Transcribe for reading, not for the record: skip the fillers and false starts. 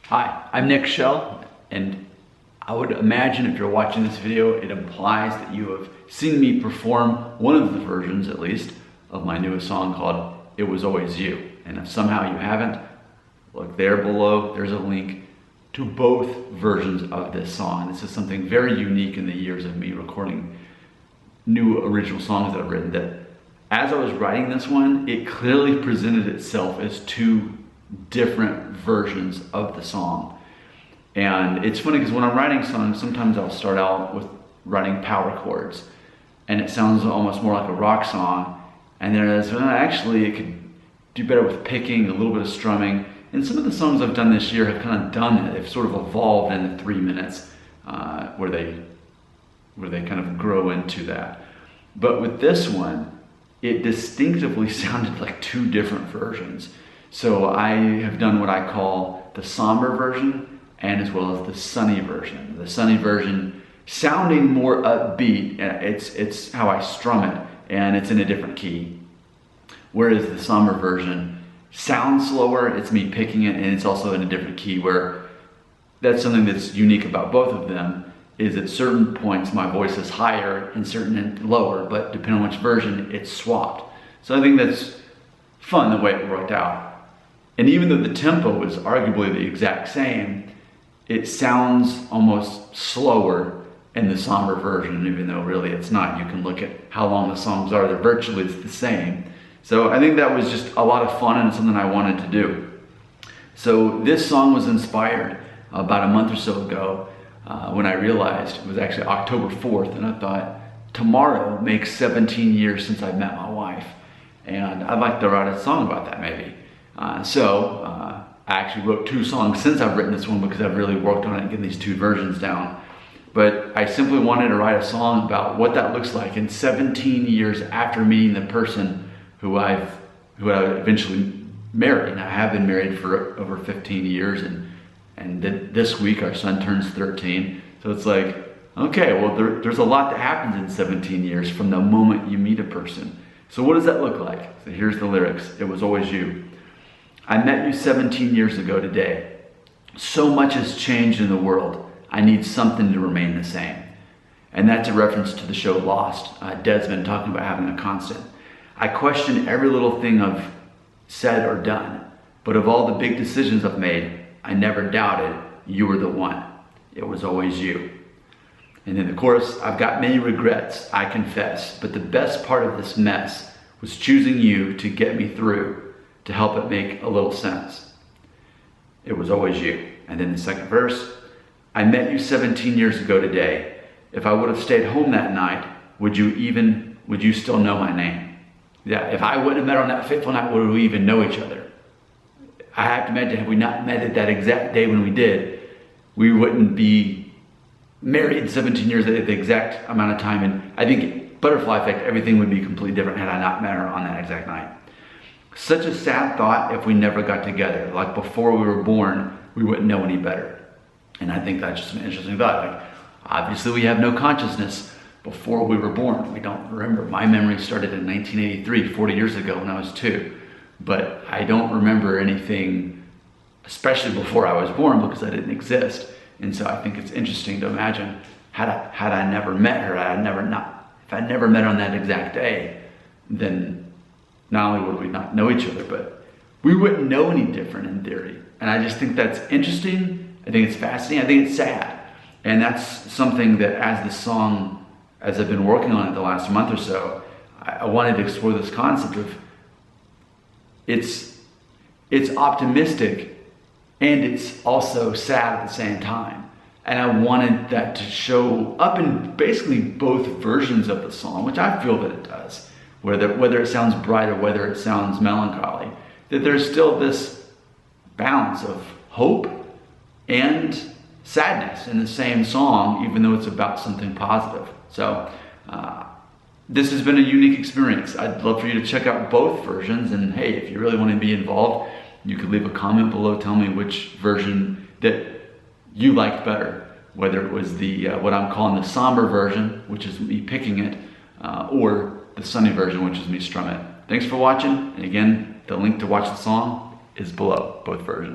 Hi, I'm Nick Shell, and I would imagine if you're watching this video, it implies that you have seen me perform one of the versions, at least, of my newest song called It Was Always You. And if somehow you haven't, look there below, there's a link to both versions of this song. This is something very unique in the years of me recording new original songs that I've written, that as I was writing this one, it clearly presented itself as two different versions of the song. And it's funny because when I'm writing songs, sometimes I'll start out with writing power chords and it sounds almost more like a rock song, and then actually it could do better with picking, a little bit of strumming. And some of the songs I've done this year have kind of done that. They've sort of evolved in the 3 minutes where they kind of grow into that. But with this one, it distinctively sounded like two different versions. So I have done what I call the somber version and as well as the sunny version. The sunny version sounding more upbeat, it's how I strum it, and it's in a different key. Whereas the somber version sounds slower, it's me picking it, and it's also in a different key, where that's something that's unique about both of them, is at certain points my voice is higher and certain lower, but depending on which version, it's swapped. So I think that's fun the way it worked out. And even though the tempo is arguably the exact same, it sounds almost slower in the somber version, even though really it's not. You can look at how long the songs are, they're virtually the same. So I think that was just a lot of fun and something I wanted to do. So this song was inspired about a month or so ago when I realized it was actually October 4th, and I thought, tomorrow makes 17 years since I met my wife, and I'd like to write a song about that maybe. I actually wrote two songs since I've written this one because I've really worked on it and getting these two versions down. But I simply wanted to write a song about what that looks like in 17 years after meeting the person who I eventually married. And I have been married for over 15 years, and this week our son turns 13. So it's like, okay, well there's a lot that happens in 17 years from the moment you meet a person. So what does that look like? So here's the lyrics. It was always you. I met you 17 years ago today. So much has changed in the world. I need something to remain the same. And that's a reference to the show Lost. Desmond talking about having a constant. I question every little thing I've said or done, but of all the big decisions I've made, I never doubted you were the one. It was always you. And then the chorus, I've got many regrets, I confess, but the best part of this mess was choosing you to get me through, to help it make a little sense. It was always you. And then the second verse, I met you 17 years ago today. If I would have stayed home that night, would you still know my name? Yeah, if I wouldn't have met on that fateful night, would we even know each other? I have to imagine, had we not met at that exact day when we did, we wouldn't be married 17 years at the exact amount of time. And I think butterfly effect, everything would be completely different had I not met her on that exact night. Such a sad thought if we never got together. Like before we were born, we wouldn't know any better. And I think that's just an interesting thought. Like, obviously we have no consciousness before we were born. We don't remember. My memory started in 1983, 40 years ago when I was 2. But I don't remember anything, especially before I was born, because I didn't exist. And so I think it's interesting to imagine, had I never met her, if I never met her on that exact day, then not only would we not know each other, but we wouldn't know any different in theory. And I just think that's interesting. I think it's fascinating. I think it's sad. And that's something that as I've been working on it the last month or so, I wanted to explore this concept of it's optimistic and it's also sad at the same time. And I wanted that to show up in basically both versions of the song, which I feel that it does. Whether it sounds bright or whether it sounds melancholy, that there's still this balance of hope and sadness in the same song, even though it's about something positive. So this has been a unique experience. I'd love for you to check out both versions, and hey, if you really want to be involved, you could leave a comment below, tell me which version that you liked better, whether it was the what I'm calling the somber version, which is me picking it, or the sunny version, which is me strumming it. Thanks for watching, and again, the link to watch the song is below, both versions.